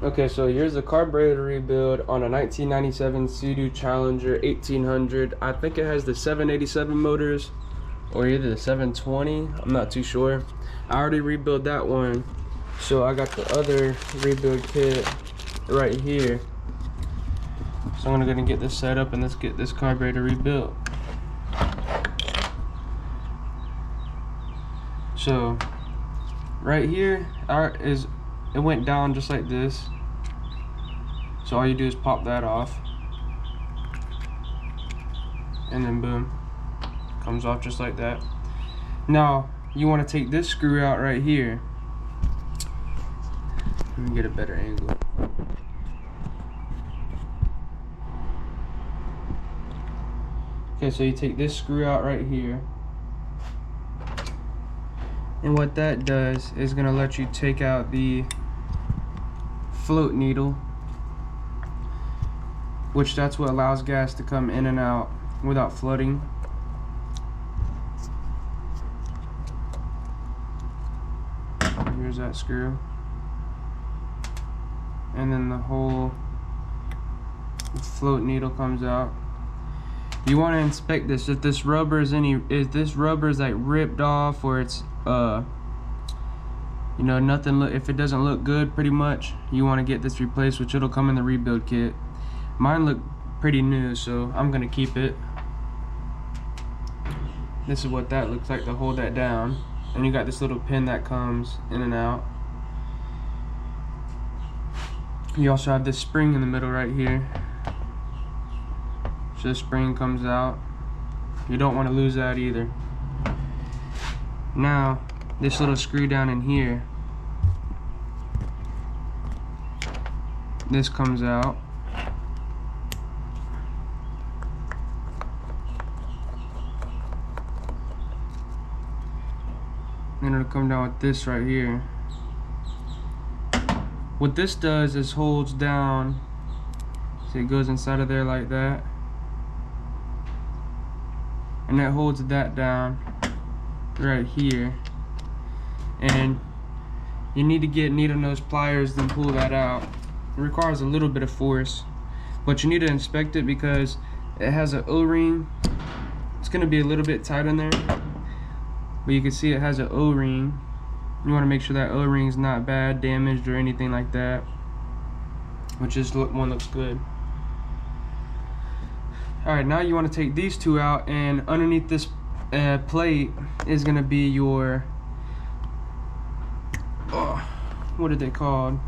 Okay, so here's a carburetor rebuild on a 1997 Seadoo Challenger 1800. I think it has the 787 motors or either the 720. I'm not too sure. I already rebuilt that one, so I got the other rebuild kit right here. So I'm gonna get this set up and let's get this carburetor rebuilt. So right here it went down just like this. So all you do is pop that off, and then boom, comes off just like that. Now you want to take this screw out right here. Let me get a better angle. Okay, so you take this screw out right here, and what that does is gonna let you take out the float needle, which that's what allows gas to come in and out without flooding. Here's that screw, and then the whole float needle comes out. You want to inspect this. If this rubber is like ripped off, or it's you know, if it doesn't look good, pretty much you want to get this replaced, which it'll come in the rebuild kit. Mine look pretty new, so I'm gonna keep it. This is what that looks like to hold that down, and you got this little pin that comes in and out. You also have this spring in the middle right here, so the spring comes out. You don't want to lose that either. Now this little screw down in here, this comes out. Then it'll come down with this right here. What this does is holds down, so it goes inside of there like that, and that holds that down right here. And you need to get needle nose pliers and pull that out. It requires a little bit of force, but you need to inspect it because it has an O-ring. It's going to be a little bit tight in there, but you can see it has an O-ring. You want to make sure that O-ring is not bad, damaged, or anything like that, which is one looks good. Alright, now you want to take these two out, and underneath this plate is going to be your what are they called?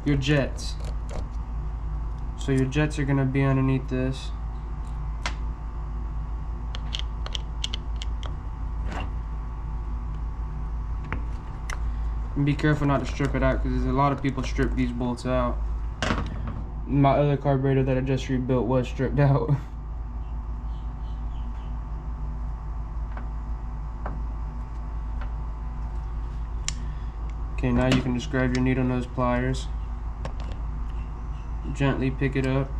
Your jets. So your jets are going to be underneath this. And be careful not to strip it out, because a lot of people strip these bolts out. My other carburetor that I just rebuilt was stripped out. Okay, now you can just grab your needle nose pliers, gently pick it up,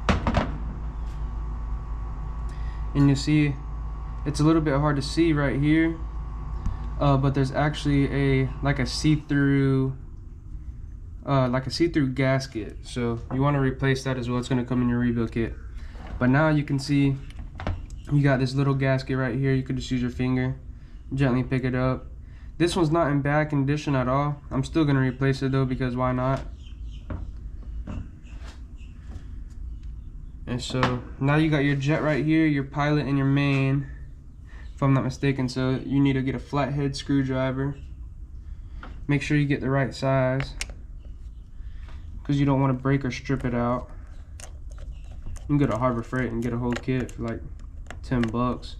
and you see it's a little bit hard to see right here, but there's actually like a see-through gasket, so you want to replace that as well. It's going to come in your rebuild kit. But now you can see you got this little gasket right here. You could just use your finger, gently pick it up. This one's not in bad condition at all. I'm still going to replace it though, because why not? And so now you got your jet right here, your pilot and your main, if I'm not mistaken. So you need to get a flathead screwdriver. Make sure you get the right size, because you don't want to break or strip it out. You can go to Harbor Freight and get a whole kit for like 10 bucks.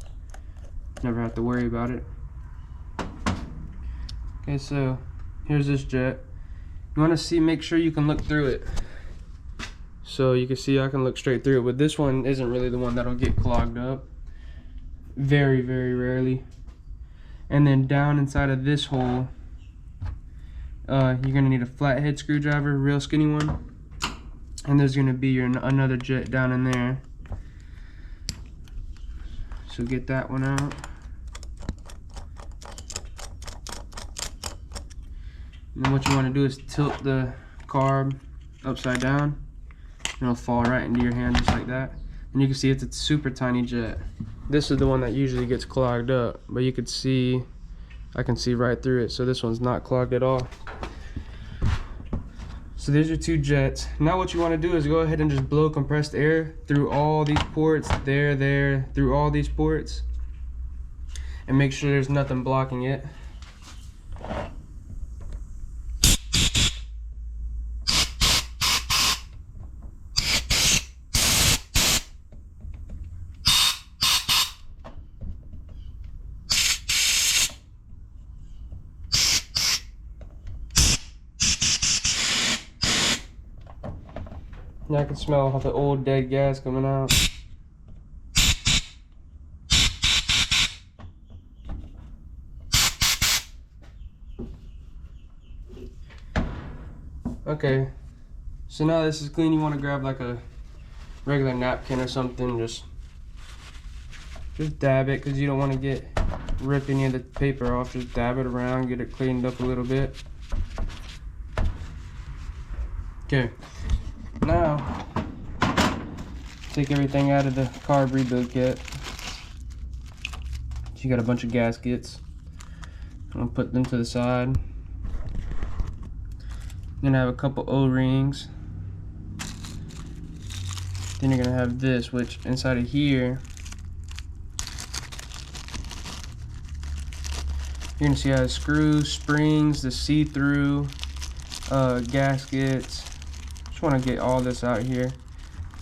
Never have to worry about it. Okay, so here's this jet. You want to make sure you can look through it. So you can see I can look straight through it, but this one isn't really the one that'll get clogged up. Very, very rarely. And then down inside of this hole, you're gonna need a flathead screwdriver, real skinny one, and there's gonna be another jet down in there. So get that one out. And then what you want to do is tilt the carb upside down. It'll fall right into your hand just like that. And you can see it's a super tiny jet. This is the one that usually gets clogged up, but you could see, I can see right through it. So this one's not clogged at all. So there's your two jets. Now what you want to do is go ahead and just blow compressed air through all these ports, through all these ports, and make sure there's nothing blocking it. Now I can smell the old dead gas coming out. Okay, so now this is clean. You want to grab like a regular napkin or something, just dab it, because you don't want to rip any of the paper off. Just dab it around, get it cleaned up a little bit. Okay, now take everything out of the carb rebuild kit. You got a bunch of gaskets. I'm gonna put them to the side. You're gonna have a couple O-rings. Then you're gonna have this, which inside of here, you're gonna see how it screws, springs, the see-through gaskets. Just wanna get all this out here.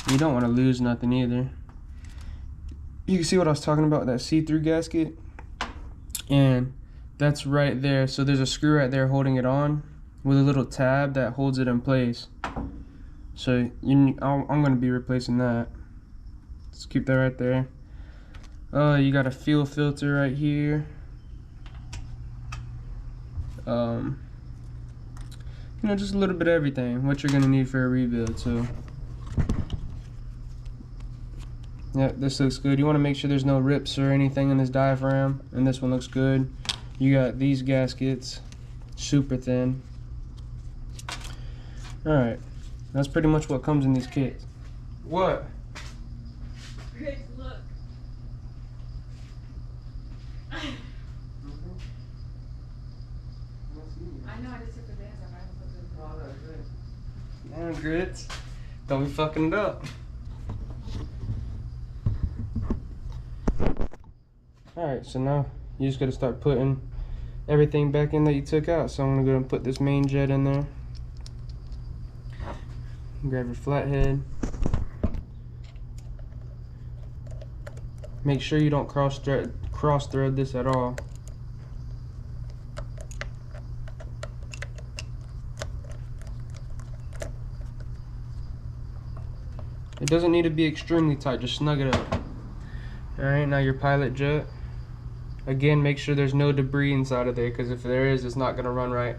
You don't wanna lose nothing either. You can see what I was talking about, that see-through gasket, and that's right there. So there's a screw right there holding it on with a little tab that holds it in place. So I'm going to be replacing that. Let's keep that right there. You got a fuel filter right here. You know, just a little bit of everything, what you're going to need for a rebuild. So yeah, this looks good. You want to make sure there's no rips or anything in this diaphragm, and this one looks good. You got these gaskets, super thin. Alright, that's pretty much what comes in these kits. What? Chris, look. I know, I just took the bands off. I haven't put them. Oh, that's great. Damn, grits. Don't be fucking it up. Alright, so now you just gotta start putting everything back in that you took out. So I'm gonna go and put this main jet in there. Grab your flathead. Make sure you don't cross thread this at all. It doesn't need to be extremely tight, just snug it up. Alright, now your pilot jet. Again, make sure there's no debris inside of there, because if there is, it's not gonna run right.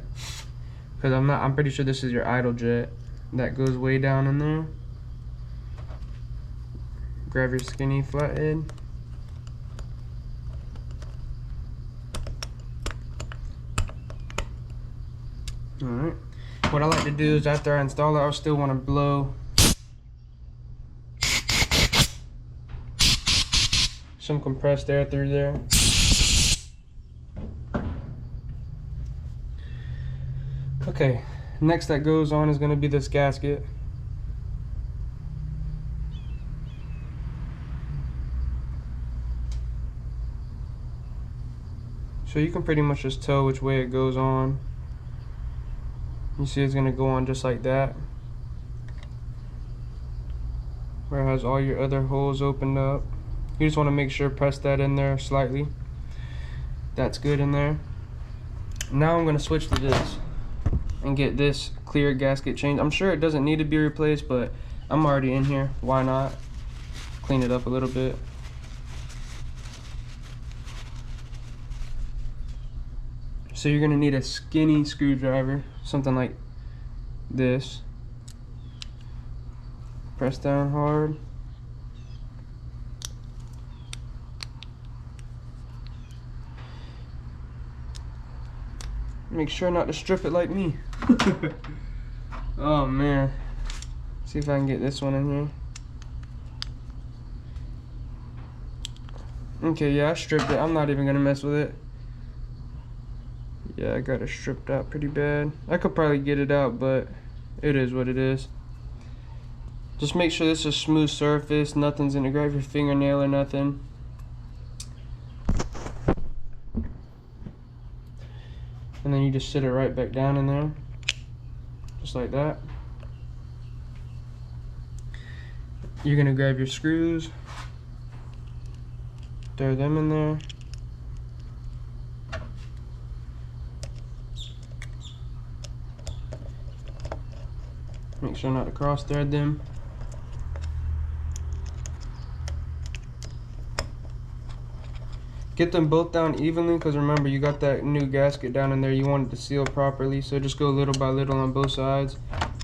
Because I'm pretty sure this is your idle jet. That goes way down in there. Grab your skinny flathead. Alright. What I like to do is after I install it, I still want to blow some compressed air through there. Okay, next that goes on is going to be this gasket. So you can pretty much just tell which way it goes on. You see it's going to go on just like that, where it has all your other holes opened up. You just want to make sure, press that in there slightly. That's good in there. Now I'm going to switch to this and get this clear gasket changed. I'm sure it doesn't need to be replaced, but I'm already in here. Why not? Clean it up a little bit. So you're going to need a skinny screwdriver, something like this. Press down hard. Make sure not to strip it like me. Oh man. See if I can get this one in here. Okay, yeah, I stripped it. I'm not even gonna mess with it. Yeah, I got it stripped out pretty bad. I could probably get it out, but it is what it is. Just make sure this is a smooth surface, nothing's gonna grab your fingernail or nothing. And then you just sit it right back down in there, just like that. You're gonna grab your screws, throw them in there. Make sure not to cross thread them. Get them both down evenly, because remember, you got that new gasket down in there. You want it to seal properly, so just go little by little on both sides.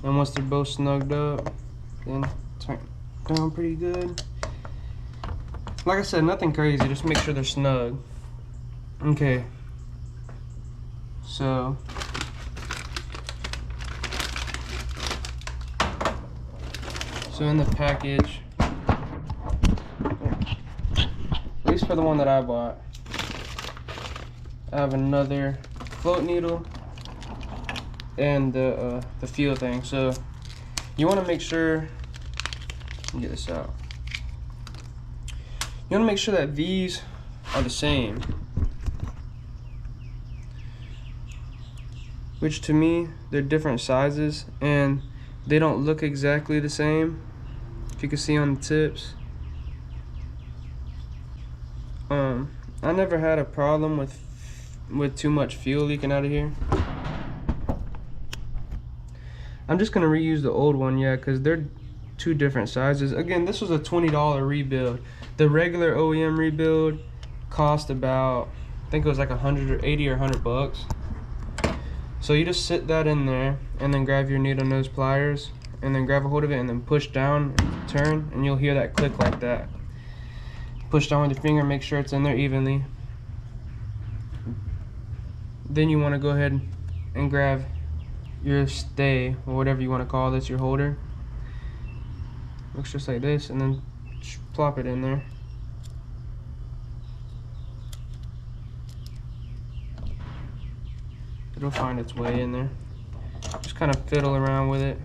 And once they're both snugged up, then tighten down pretty good. Like I said, nothing crazy, just make sure they're snug. Okay, so in the package, at least for the one that I bought, I have another float needle and the feel thing. So you want to make sure, let me get this out. You want to make sure that these are the same, which to me, they're different sizes and they don't look exactly the same. If you can see on the tips. I never had a problem with too much fuel leaking out of here. I'm just gonna reuse the old one, yeah, because they're two different sizes. Again, this was a $20 rebuild. The regular OEM rebuild cost about, I think it was like 180 or 100 bucks. So you just sit that in there and then grab your needle nose pliers and then grab a hold of it and then push down, turn, and you'll hear that click like that. Push down with your finger, make sure it's in there evenly. Then you want to go ahead and grab your stay, or whatever you want to call this, your holder. Looks just like this, and then plop it in there. It'll find its way in there. Just kind of fiddle around with it.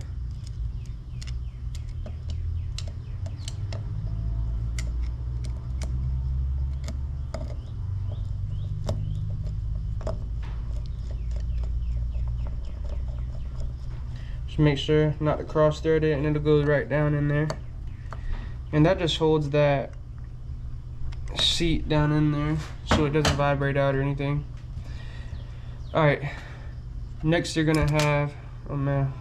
Just make sure not to cross thread it, and it'll go right down in there. And that just holds that seat down in there so it doesn't vibrate out or anything. Alright, next you're gonna have, oh man,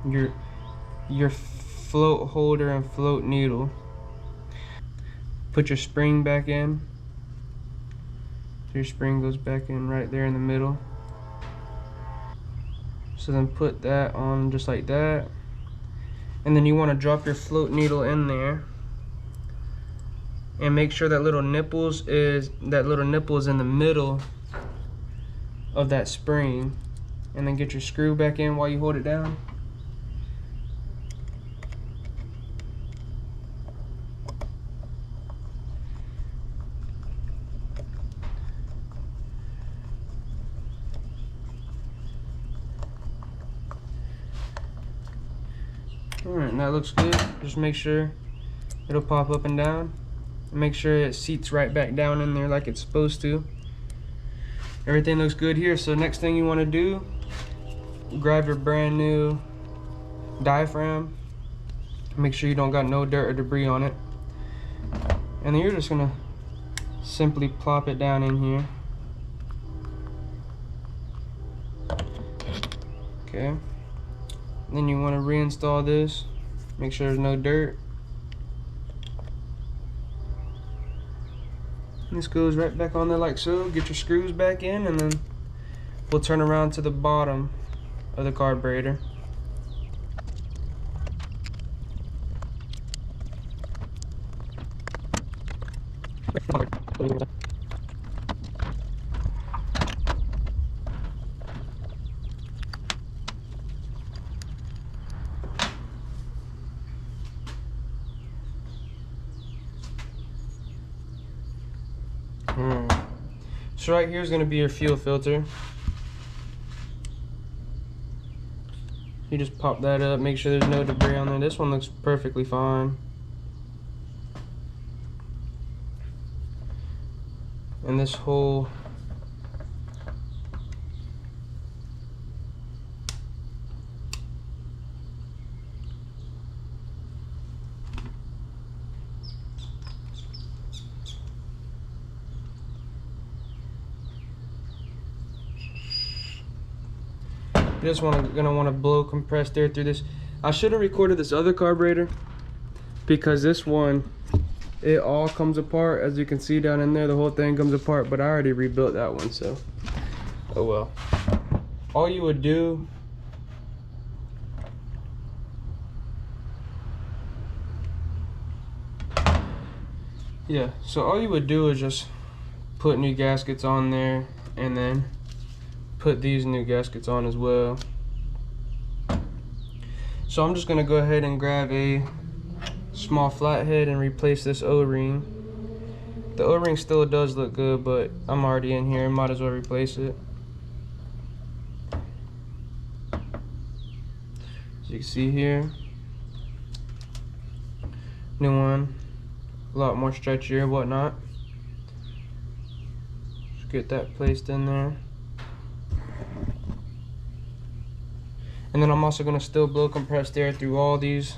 your float holder and float needle. Put your spring back in. So your spring goes back in right there in the middle. So then put that on just like that. And then you want to drop your float needle in there. And make sure that little nipple is in the middle of that spring. And then get your screw back in while you hold it down. Alright, that looks good. Just make sure it'll pop up and down. And make sure it seats right back down in there like it's supposed to. Everything looks good here. So next thing you want to do, grab your brand new diaphragm. Make sure you don't got no dirt or debris on it. And then you're just gonna simply plop it down in here. Okay. Then you want to reinstall this. Make sure there's no dirt. And this goes right back on there like so. Get your screws back in, and then we'll turn around to the bottom of the carburetor. Alright. So right here is going to be your fuel filter. You just pop that up, make sure there's no debris on there. This one looks perfectly fine. And this whole you just gonna want to blow compressed air through this. I should have recorded this other carburetor because this one, it all comes apart. As you can see down in there, the whole thing comes apart, but I already rebuilt that one, so oh well. All you would do is just put new gaskets on there and then put these new gaskets on as well. So I'm just gonna go ahead and grab a small flathead and replace this O-ring. The O-ring still does look good, but I'm already in here, might as well replace it. As you can see here, new one, a lot more stretchier and whatnot. Just get that placed in there. And then I'm also going to still blow compressed air through all these.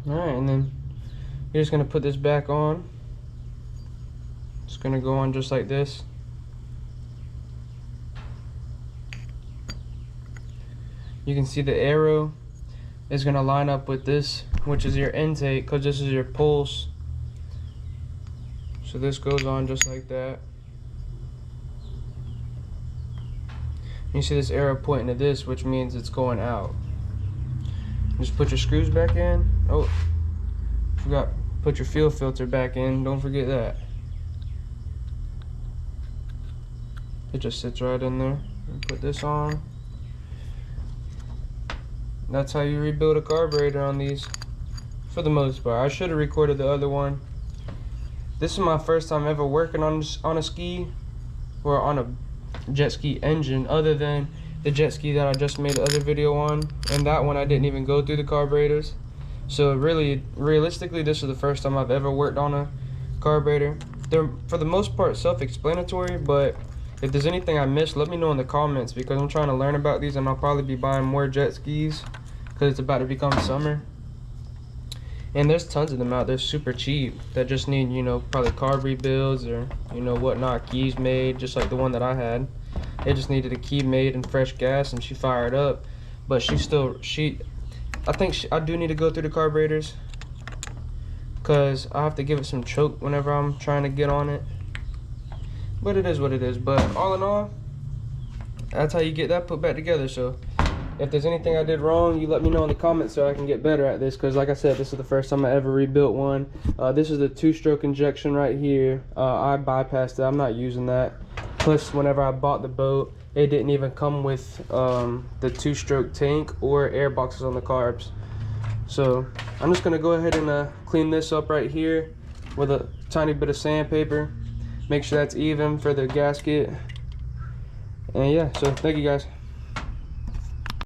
Alright, and then you're just going to put this back on. It's going to go on just like this. You can see the arrow is going to line up with this, which is your intake, because this is your pulse. So this goes on just like that. You see this arrow pointing to this, which means it's going out. Just put your screws back in. Oh, forgot, put your fuel filter back in. Don't forget that. It just sits right in there. And put this on. That's how you rebuild a carburetor on these, for the most part. I should have recorded the other one. This is my first time ever working on a ski, or on a jet ski engine, other than the jet ski that I just made the other video on, and that one I didn't even go through the carburetors. So really, realistically, this is the first time I've ever worked on a carburetor. They're for the most part self-explanatory, but if there's anything I missed, let me know in the comments, because I'm trying to learn about these, and I'll probably be buying more jet skis because it's about to become summer. And there's tons of them out there, super cheap, that just need, you know, probably carb rebuilds or, you know, whatnot, keys made, just like the one that I had. It just needed a key made and fresh gas, and she fired up. But I think I do need to go through the carburetors, because I have to give it some choke whenever I'm trying to get on it. But it is what it is. But all in all, that's how you get that put back together. So if there's anything I did wrong, you let me know in the comments so I can get better at this, because like I said, this is the first time I ever rebuilt one. This is the 2-stroke injection right here. I bypassed it. I'm not using that. Plus, whenever I bought the boat, it didn't even come with the 2-stroke tank or air boxes on the carbs. So I'm just gonna go ahead and clean this up right here with a tiny bit of sandpaper. Make sure that's even for the gasket. And yeah, so thank you guys.